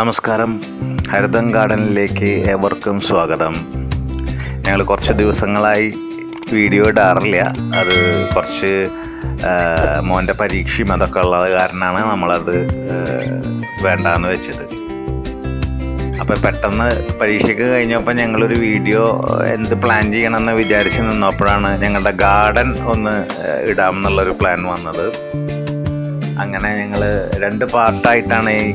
നമസ്കാരം, ഹരിതം ഗാർഡനിലേക്ക് ഏവർക്കും സ്വാഗതം. ഞങ്ങൾ കുറച്ച് ദിവസങ്ങളായി വീഡിയോ ഇടാറില്ല. അത് കുറച്ച് മോൻ്റെ പരീക്ഷയും അതൊക്കെ ഉള്ളത് കാരണമാണ് നമ്മളത് വേണ്ടാന്ന് വെച്ചത്. അപ്പോൾ പെട്ടെന്ന് പരീക്ഷയ്ക്ക് കഴിഞ്ഞപ്പോൾ ഞങ്ങളൊരു വീഡിയോ എന്ത് പ്ലാൻ ചെയ്യണമെന്ന് വിചാരിച്ച് നിന്നപ്പോഴാണ് ഞങ്ങളുടെ ഗാർഡൻ ഒന്ന് ഇടാമെന്നുള്ളൊരു പ്ലാൻ വന്നത്. അങ്ങനെ ഞങ്ങൾ 2 പാർട്ടായിട്ടാണ് ഈ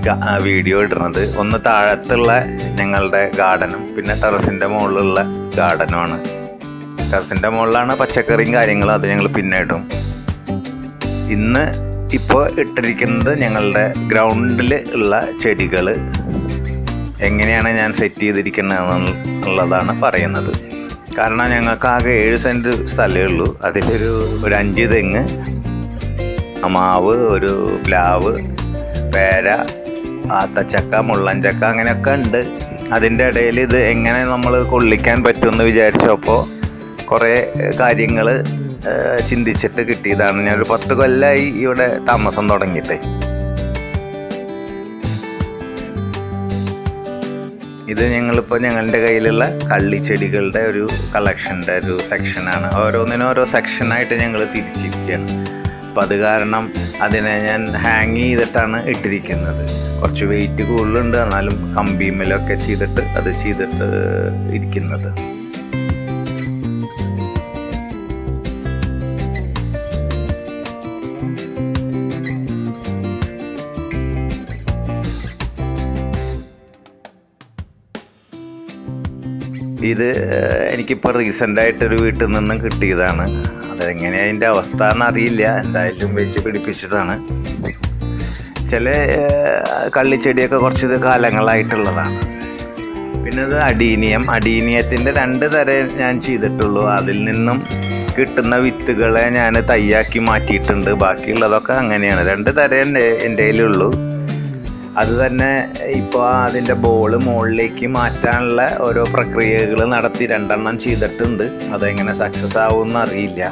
വീഡിയോ ഇടുന്നത്. ഒന്ന് താഴത്തുള്ള ഞങ്ങളുടെ ഗാർഡനും പിന്നെ ടെറസിൻ്റെ മുകളിലുള്ള ഗാർഡനുമാണ്. ടെറസിൻ്റെ മുകളിലാണ് പച്ചക്കറിയും കാര്യങ്ങളും, അത് ഞങ്ങൾ പിന്നെ ഇടും. ഇന്ന് ഇപ്പോൾ ഇട്ടിരിക്കുന്നത് ഞങ്ങളുടെ ഗ്രൗണ്ടിൽ ഉള്ള ചെടികൾ എങ്ങനെയാണ് ഞാൻ സെറ്റ് ചെയ്തിരിക്കുന്നതെന്നുള്ളതാണ് പറയുന്നത്. കാരണം ഞങ്ങൾക്ക് ആകെ 7 സെൻറ്റ് സ്ഥലമേ ഉള്ളൂ. അതിലൊരു 5 തെങ്ങ്, മാവ്, ഒരു പ്ലാവ്, പേര, ആത്തച്ചക്ക, മുള്ളൻചക്ക അങ്ങനെയൊക്കെ ഉണ്ട്. അതിൻ്റെ ഇടയിൽ ഇത് എങ്ങനെ നമ്മൾ കൊള്ളിക്കാൻ പറ്റുമെന്ന് വിചാരിച്ചപ്പോൾ കുറേ കാര്യങ്ങൾ ചിന്തിച്ചിട്ട് കിട്ടിയതാണ്. ഞാനൊരു 10 കൊല്ലമായി ഇവിടെ താമസം തുടങ്ങിയിട്ട്. ഇത് ഞങ്ങളിപ്പോൾ ഞങ്ങളുടെ കയ്യിലുള്ള കള്ളിച്ചെടികളുടെ ഒരു കളക്ഷൻ്റെ ഒരു സെക്ഷനാണ്. ഓരോന്നിനും ഓരോ സെക്ഷനായിട്ട് ഞങ്ങൾ തിരിച്ചിരിക്കുകയാണ്. അപ്പോൾ അത് കാരണം അതിനെ ഞാൻ ഹാങ് ചെയ്തിട്ടാണ് ഇട്ടിരിക്കുന്നത്. കുറച്ച് വെയിറ്റ് കൂടുതലുണ്ട്, എന്നാലും കമ്പിമേലൊക്കെ ചെയ്തിട്ട് ഇരിക്കുന്നത്. ഇത് എനിക്കിപ്പോൾ റീസെൻ്റായിട്ടൊരു വീട്ടിൽ നിന്നും കിട്ടിയതാണ്. അതെങ്ങനെയാണ് അതിൻ്റെ അവസ്ഥ എന്നറിയില്ല. എന്തായാലും വെച്ച് പിടിപ്പിച്ചതാണ്. ചില കള്ളിച്ചെടിയൊക്കെ കുറച്ച് കാലങ്ങളായിട്ടുള്ളതാണ്. പിന്നെ ഇത് അടീനിയത്തിൻ്റെ 2 തരം ഞാൻ ചെയ്തിട്ടുള്ളൂ. അതിൽ നിന്നും കിട്ടുന്ന വിത്തുകളെ ഞാൻ തയ്യാക്കി മാറ്റിയിട്ടുണ്ട്. ബാക്കിയുള്ളതൊക്കെ അങ്ങനെയാണ്. 2 തരം എൻ്റെ കയ്യിലുള്ളൂ. അത് തന്നെ ഇപ്പോൾ അതിൻ്റെ ബോള് മുകളിലേക്ക് മാറ്റാനുള്ള ഓരോ പ്രക്രിയകൾ നടത്തി 2 എണ്ണം ചെയ്തിട്ടുണ്ട്. അതെങ്ങനെ സക്സസ് ആവുമെന്ന് അറിയില്ല.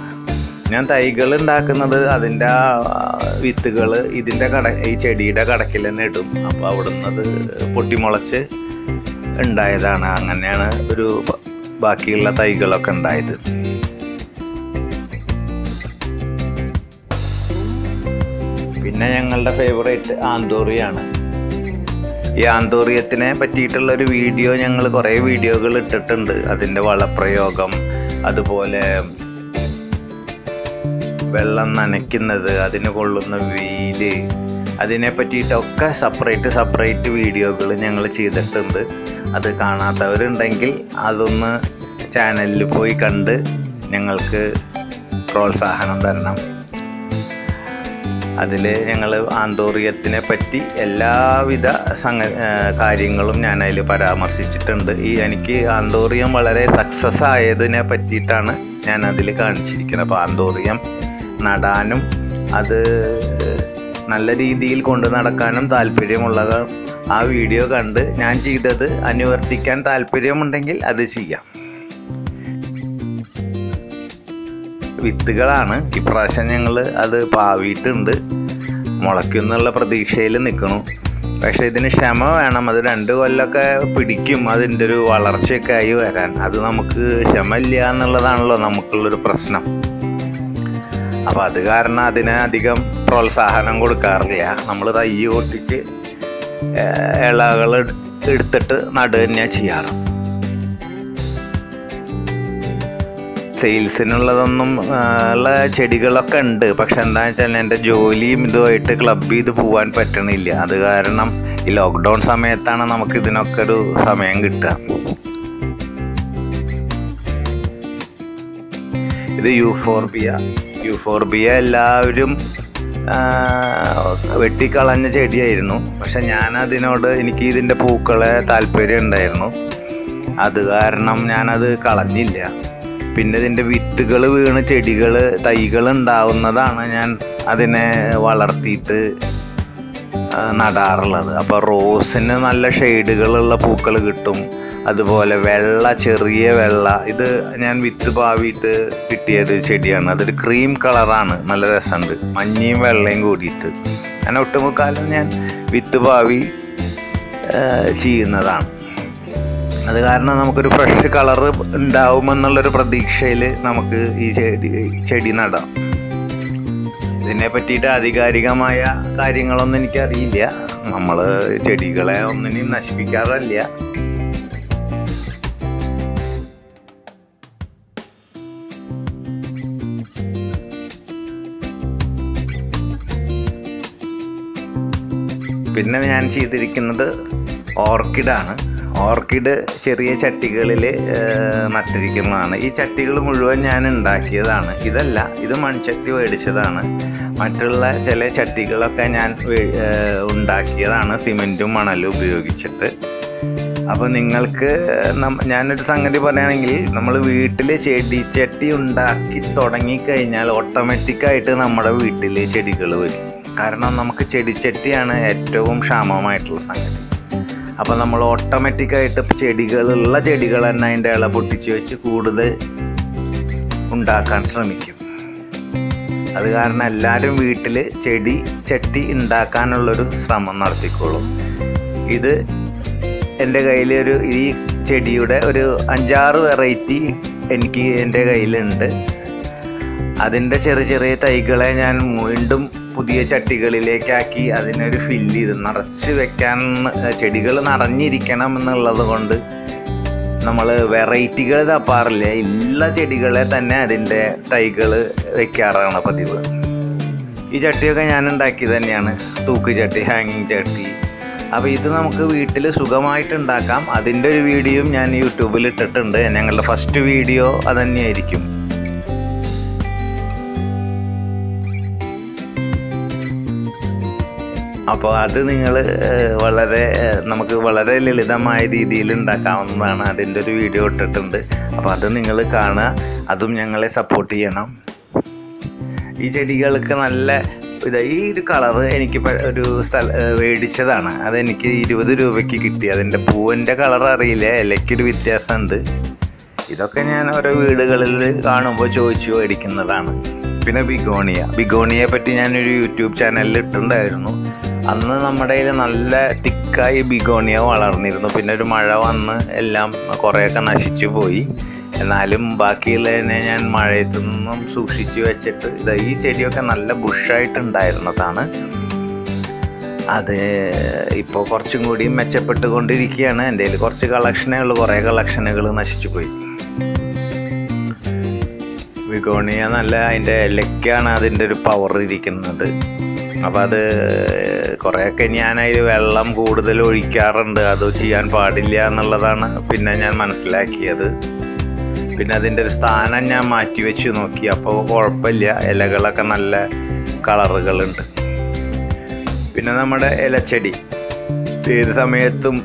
ഞാൻ തൈകൾ ഉണ്ടാക്കുന്നത് അതിൻ്റെ വിത്തുകൾ ഇതിൻ്റെ ഈ ചെടിയുടെ കടക്കിൽ തന്നെ ഇടും. അപ്പോൾ അവിടുന്ന് അത് പൊട്ടിമുളച്ച് ഉണ്ടായതാണ്. അങ്ങനെയാണ് ഒരു ബാക്കിയുള്ള തൈകളൊക്കെ ഉണ്ടായത്. പിന്നെ ഞങ്ങളുടെ ഫേവറേറ്റ് ആന്തോറിയാണ്. ഈ ആന്തോറിയത്തിനെ പറ്റിയിട്ടുള്ളൊരു വീഡിയോ ഞങ്ങൾ കുറേ വീഡിയോകൾ ഇട്ടിട്ടുണ്ട്. അതിൻ്റെ വളപ്രയോഗം, അതുപോലെ വെള്ളം നനയ്ക്കുന്നത്, അതിന് കൊള്ളുന്ന വെയില്, അതിനെ പറ്റിയിട്ടൊക്കെ സെപ്പറേറ്റ് വീഡിയോകൾ ഞങ്ങൾ ചെയ്തിട്ടുണ്ട്. അത് കാണാത്തവരുണ്ടെങ്കിൽ അതൊന്ന് ചാനലിൽ പോയി കണ്ട് ഞങ്ങൾക്ക് പ്രോത്സാഹനം തരണം. അതിൽ ഞങ്ങൾ ആന്തോറിയത്തിനെ പറ്റി എല്ലാവിധ കാര്യങ്ങളും ഞാൻ അതിൽ പരാമർശിച്ചിട്ടുണ്ട്. എനിക്ക് ആന്തോറിയം വളരെ സക്സസ് ആയതിനെ പറ്റിയിട്ടാണ് ഞാൻ അതിൽ കാണിച്ചിരിക്കുന്നത്. അപ്പോൾ ആന്തോറിയം നടാനും അത് നല്ല രീതിയിൽ കൊണ്ടു നടക്കാനും താല്പര്യമുള്ളവർ ആ വീഡിയോ കണ്ട് ഞാൻ ചെയ്തത് അനുവർത്തിക്കാൻ താല്പര്യമുണ്ടെങ്കിൽ അത് ചെയ്യാം. വിത്തുകളാണ് ഇപ്രാവശ്യം ഞങ്ങൾ അത് പാവിയിട്ടുണ്ട്. മുളയ്ക്കുന്നുള്ള പ്രതീക്ഷയിൽ നിൽക്കണു. പക്ഷേ ഇതിന് ക്ഷമ വേണം. അത് 2 കൊല്ലമൊക്കെ പിടിക്കും അതിൻ്റെ ഒരു വളർച്ചയൊക്കെ ആയി വരാൻ. അത് നമുക്ക് ക്ഷമ ഇല്ല എന്നുള്ളതാണല്ലോ നമുക്കുള്ളൊരു പ്രശ്നം. അപ്പോൾ അത് കാരണം അതിന് അധികം പ്രോത്സാഹനം കൊടുക്കാറില്ല. നമ്മൾ തൈ പൊട്ടിച്ച് ഇളകൾ എടുത്തിട്ട് നടുക തന്നെയാണ് ചെയ്യാറ്. സെയിൽസിനുള്ളതൊന്നും ഉള്ള ചെടികളൊക്കെ ഉണ്ട്. പക്ഷെ എന്താണെന്ന് വെച്ചാൽ എൻ്റെ ജോലിയും ഇതുമായിട്ട് ക്ലബ് ചെയ്ത് പോകാൻ പറ്റണില്ല. അത് കാരണം ഈ ലോക്ക്ഡൗൺ സമയത്താണ് നമുക്ക് ഇതിനൊക്കെ ഒരു സമയം കിട്ടുക. ഇത് യൂഫോർബിയ എല്ലാവരും വെട്ടിക്കളഞ്ഞ ചെടിയായിരുന്നു. പക്ഷെ എനിക്ക് ഇതിൻ്റെ പൂക്കളെ താല്പര്യം ഉണ്ടായിരുന്നു. അത് കാരണം ഞാനത് കളഞ്ഞില്ല. പിന്നെ ഇതിൻ്റെ വിത്തുകൾ വീണ് തൈകൾ ഉണ്ടാവുന്നതാണ് ഞാൻ അതിനെ വളർത്തിയിട്ട് നടാറുള്ളത്. അപ്പോൾ റോസിന് നല്ല ഷെയ്ഡുകളുള്ള പൂക്കൾ കിട്ടും. അതുപോലെ ചെറിയ വെള്ള, ഇത് ഞാൻ വിത്ത് പാവിയിട്ട് കിട്ടിയൊരു ചെടിയാണ്. അതൊരു ക്രീം കളറാണ്, നല്ല രസമുണ്ട്, മഞ്ഞയും വെള്ളയും കൂടിയിട്ട്. ഞാൻ ഒട്ടുമുക്കാലും ഞാൻ വിത്ത് പാവി ചെയ്യുന്നതാണ്. അത് കാരണം നമുക്കൊരു ഫ്രഷ് കളറ് ഉണ്ടാവുമെന്നുള്ളൊരു പ്രതീക്ഷയിൽ നമുക്ക് ഈ ചെടി നടാം. ഇതിനെ പറ്റിയിട്ട് ആധികാരികമായ കാര്യങ്ങളൊന്നും എനിക്കറിയില്ല. നമ്മൾ ചെടികളെ ഒന്നിനും നശിപ്പിക്കാറില്ല. പിന്നെ ഞാൻ ചെയ്തിരിക്കുന്നത് ഓർക്കിഡാണ്. ഓർക്കിഡ് ചെറിയ ചട്ടികളിൽ നട്ടിരിക്കുന്നതാണ്. ഈ ചട്ടികൾ മുഴുവൻ ഞാൻ ഉണ്ടാക്കിയതാണ്. ഇതല്ല, ഇത് മൺചട്ടി മേടിച്ചതാണ്. മറ്റുള്ള ചില ചട്ടികളൊക്കെ ഞാൻ ഉണ്ടാക്കിയതാണ് സിമെൻറ്റും മണലും ഉപയോഗിച്ചിട്ട്. അപ്പോൾ നിങ്ങൾക്ക് ഞാനൊരു സംഗതി പറയുകയാണെങ്കിൽ, നമ്മൾ വീട്ടിൽ ചെടിച്ചട്ടി ഉണ്ടാക്കി തുടങ്ങിക്കഴിഞ്ഞാൽ ഓട്ടോമാറ്റിക്കായിട്ട് നമ്മുടെ വീട്ടിൽ ചെടികൾ വരും. കാരണം നമുക്ക് ചെടിച്ചട്ടിയാണ് ഏറ്റവും ക്ഷാമമായിട്ടുള്ള സംഗതി. അപ്പോൾ നമ്മൾ ഓട്ടോമാറ്റിക്കായിട്ട് ചെടികളുള്ള ചെടികൾ തന്നെ അതിൻ്റെ ഇല പൊട്ടിച്ച് വെച്ച് കൂടുതൽ ഉണ്ടാക്കാൻ ശ്രമിക്കും. അത് കാരണം എല്ലാവരും വീട്ടിൽ ചെടി ചട്ടി ഉണ്ടാക്കാനുള്ളൊരു ശ്രമം നടത്തിക്കോളും. ഇത് എൻ്റെ കയ്യിൽ ഈ ചെടിയുടെ ഒരു 5-6 വെറൈറ്റി എനിക്ക് എൻ്റെ കയ്യിലുണ്ട്. അതിൻ്റെ ചെറിയ ചെറിയ തൈകളെ ഞാൻ വീണ്ടും പുതിയ ചട്ടികളിലേക്കാക്കി അതിനൊരു ഫില്ല് ചെയ്ത് നിറച്ച് വെക്കാൻ, ചെടികൾ നിറഞ്ഞിരിക്കണം എന്നുള്ളത് കൊണ്ട് നമ്മൾ വെറൈറ്റികൾ തപ്പാറില്ല. എല്ലാ ചെടികളെ തന്നെ അതിൻ്റെ തൈകൾ വെക്കാറാണ് പതിവ്. ഈ ചട്ടിയൊക്കെ ഞാൻ ഉണ്ടാക്കി തന്നെയാണ്, തൂക്ക് ചട്ടി, ഹാങ്ങിങ് ചട്ടി. അപ്പോൾ ഇത് നമുക്ക് വീട്ടിൽ സുഖമായിട്ട് ഉണ്ടാക്കാം. അതിൻ്റെ ഒരു വീഡിയോയും ഞാൻ യൂട്യൂബിൽ ഇട്ടിട്ടുണ്ട്. ഞങ്ങളുടെ ഫസ്റ്റ് വീഡിയോ അത് തന്നെയായിരിക്കും. അപ്പോൾ അത് നിങ്ങൾ നമുക്ക് വളരെ ലളിതമായ രീതിയിൽ ഉണ്ടാക്കാവുന്നതാണ്. അതിൻ്റെ ഒരു വീഡിയോ ഇട്ടിട്ടുണ്ട്. അപ്പോൾ അത് നിങ്ങൾ കാണുക, അതും ഞങ്ങളെ സപ്പോർട്ട് ചെയ്യണം. ഈ ചെടികൾക്ക് നല്ല ഈ ഒരു കളറ് എനിക്ക് ഒരു മേടിച്ചതാണ്. അതെനിക്ക് 20 രൂപയ്ക്ക് കിട്ടി. അതിൻ്റെ പൂവിൻ്റെ കളർ അറിയില്ല, ഇലയ്ക്കൊരു വ്യത്യാസമുണ്ട്. ഇതൊക്കെ ഞാൻ ഓരോ വീടുകളിൽ കാണുമ്പോൾ ചോദിച്ചു മേടിക്കുന്നതാണ്. പിന്നെ ബിഗോണിയെ പറ്റി ഞാനൊരു യൂട്യൂബ് ചാനലിൽ ഇട്ടിട്ടുണ്ടായിരുന്നു. അന്ന് നമ്മുടെ കയ്യിൽ നല്ല തിക്കായി ബിഗോണിയ വളർന്നിരുന്നു. പിന്നെ ഒരു മഴ വന്ന് എല്ലാം കുറേയൊക്കെ നശിച്ചു പോയി. എന്നാലും ബാക്കിയുള്ളതിനെ ഞാൻ മഴയത്തു നിന്നും സൂക്ഷിച്ച് വെച്ചിട്ട് ഈ ചെടിയൊക്കെ നല്ല ബുഷായിട്ടുണ്ടായിരുന്നതാണ്. അത് ഇപ്പോൾ കുറച്ചും കൂടി മെച്ചപ്പെട്ടുകൊണ്ടിരിക്കുകയാണ്. എൻ്റെ കയ്യിൽ കുറച്ച് കളക്ഷനേ ഉള്ളൂ, കുറേ കളക്ഷനുകൾ നശിച്ചു പോയി. ബിഗോണിയ നല്ല അതിൻ്റെ ഇലയ്ക്കാണ് അതിൻ്റെ ഒരു പവർ ഇരിക്കുന്നത്. അപ്പോൾ അത് കുറേയൊക്കെ ഞാൻ അതിൽ വെള്ളം കൂടുതൽ ഒഴിക്കാറുണ്ട്. അത് ചെയ്യാൻ പാടില്ല എന്നുള്ളതാണ് പിന്നെ ഞാൻ മനസ്സിലാക്കിയത്. പിന്നെ അതിൻ്റെ ഒരു സ്ഥാനം ഞാൻ മാറ്റി വെച്ച് നോക്കി. അപ്പോൾ കുഴപ്പമില്ല, ഇലകളൊക്കെ നല്ല കളറുകളുണ്ട്. പിന്നെ നമ്മുടെ ഇലച്ചെടി ഏത് സമയത്തും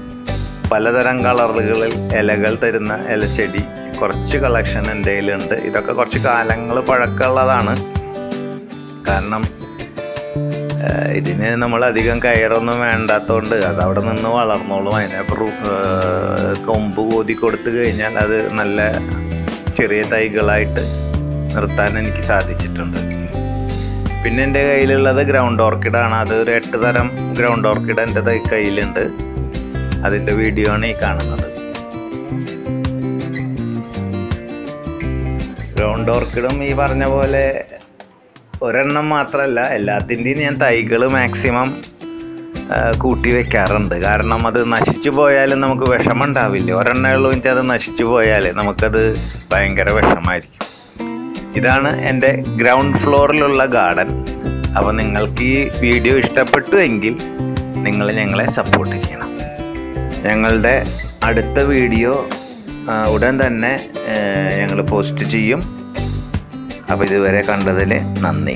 പലതരം കളറുകളിൽ ഇലകൾ തരുന്ന ഇലച്ചെടി കുറച്ച് കളക്ഷൻ എൻ്റെ കയ്യിലുണ്ട്. ഇതൊക്കെ കുറച്ച് കാലങ്ങൾ പഴക്കമുള്ളതാണ്. കാരണം ഇതിന് നമ്മൾ അധികം കയറൊന്നും വേണ്ടാത്തതുകൊണ്ട് അത് അവിടെ നിന്ന് വളർന്നോളും. അതിനെ കൊമ്പ് കോതി കൊടുത്തു കഴിഞ്ഞാൽ അത് നല്ല ചെറിയ തൈകളായിട്ട് നിർത്താൻ എനിക്ക് സാധിച്ചിട്ടുണ്ട്. പിന്നെ എൻ്റെ കയ്യിലുള്ളത് ഗ്രൗണ്ട് ഓർക്കിഡാണ്. അത് ഒരു 8 തരം ഗ്രൗണ്ട് ഓർക്കിഡ് എൻ്റെ കയ്യിലുണ്ട്. അതിൻ്റെ വീഡിയോ ആണ് ഈ കാണുന്നത്. ഗ്രൗണ്ട് ഓർക്കിഡും ഈ പറഞ്ഞ പോലെ ഒരെണ്ണം മാത്രമല്ല, എല്ലാത്തിൻ്റെയും ഞാൻ തൈകൾ മാക്സിമം കൂട്ടി വെക്കാറുണ്ട്. കാരണം അത് നശിച്ചു പോയാലും നമുക്ക് വിഷമം ഉണ്ടാവില്ല. ഒരെണ്ണേ ഉള്ളൂ എനിക്ക് അത് നശിച്ചു പോയാൽ നമുക്കത് ഭയങ്കര വിഷമമായിരിക്കും. ഇതാണ് എൻ്റെ ഗ്രൗണ്ട് ഫ്ലോറിലുള്ള ഗാർഡൻ. അപ്പോൾ നിങ്ങൾക്ക് ഈ വീഡിയോ ഇഷ്ടപ്പെട്ടു എങ്കിൽ നിങ്ങൾ ഞങ്ങളെ സപ്പോർട്ട് ചെയ്യണം. ഞങ്ങളുടെ അടുത്ത വീഡിയോ ഉടൻ തന്നെ ഞങ്ങൾ പോസ്റ്റ് ചെയ്യും. അപ്പോൾ ഇതുവരെ കണ്ടതിൽ നന്ദി.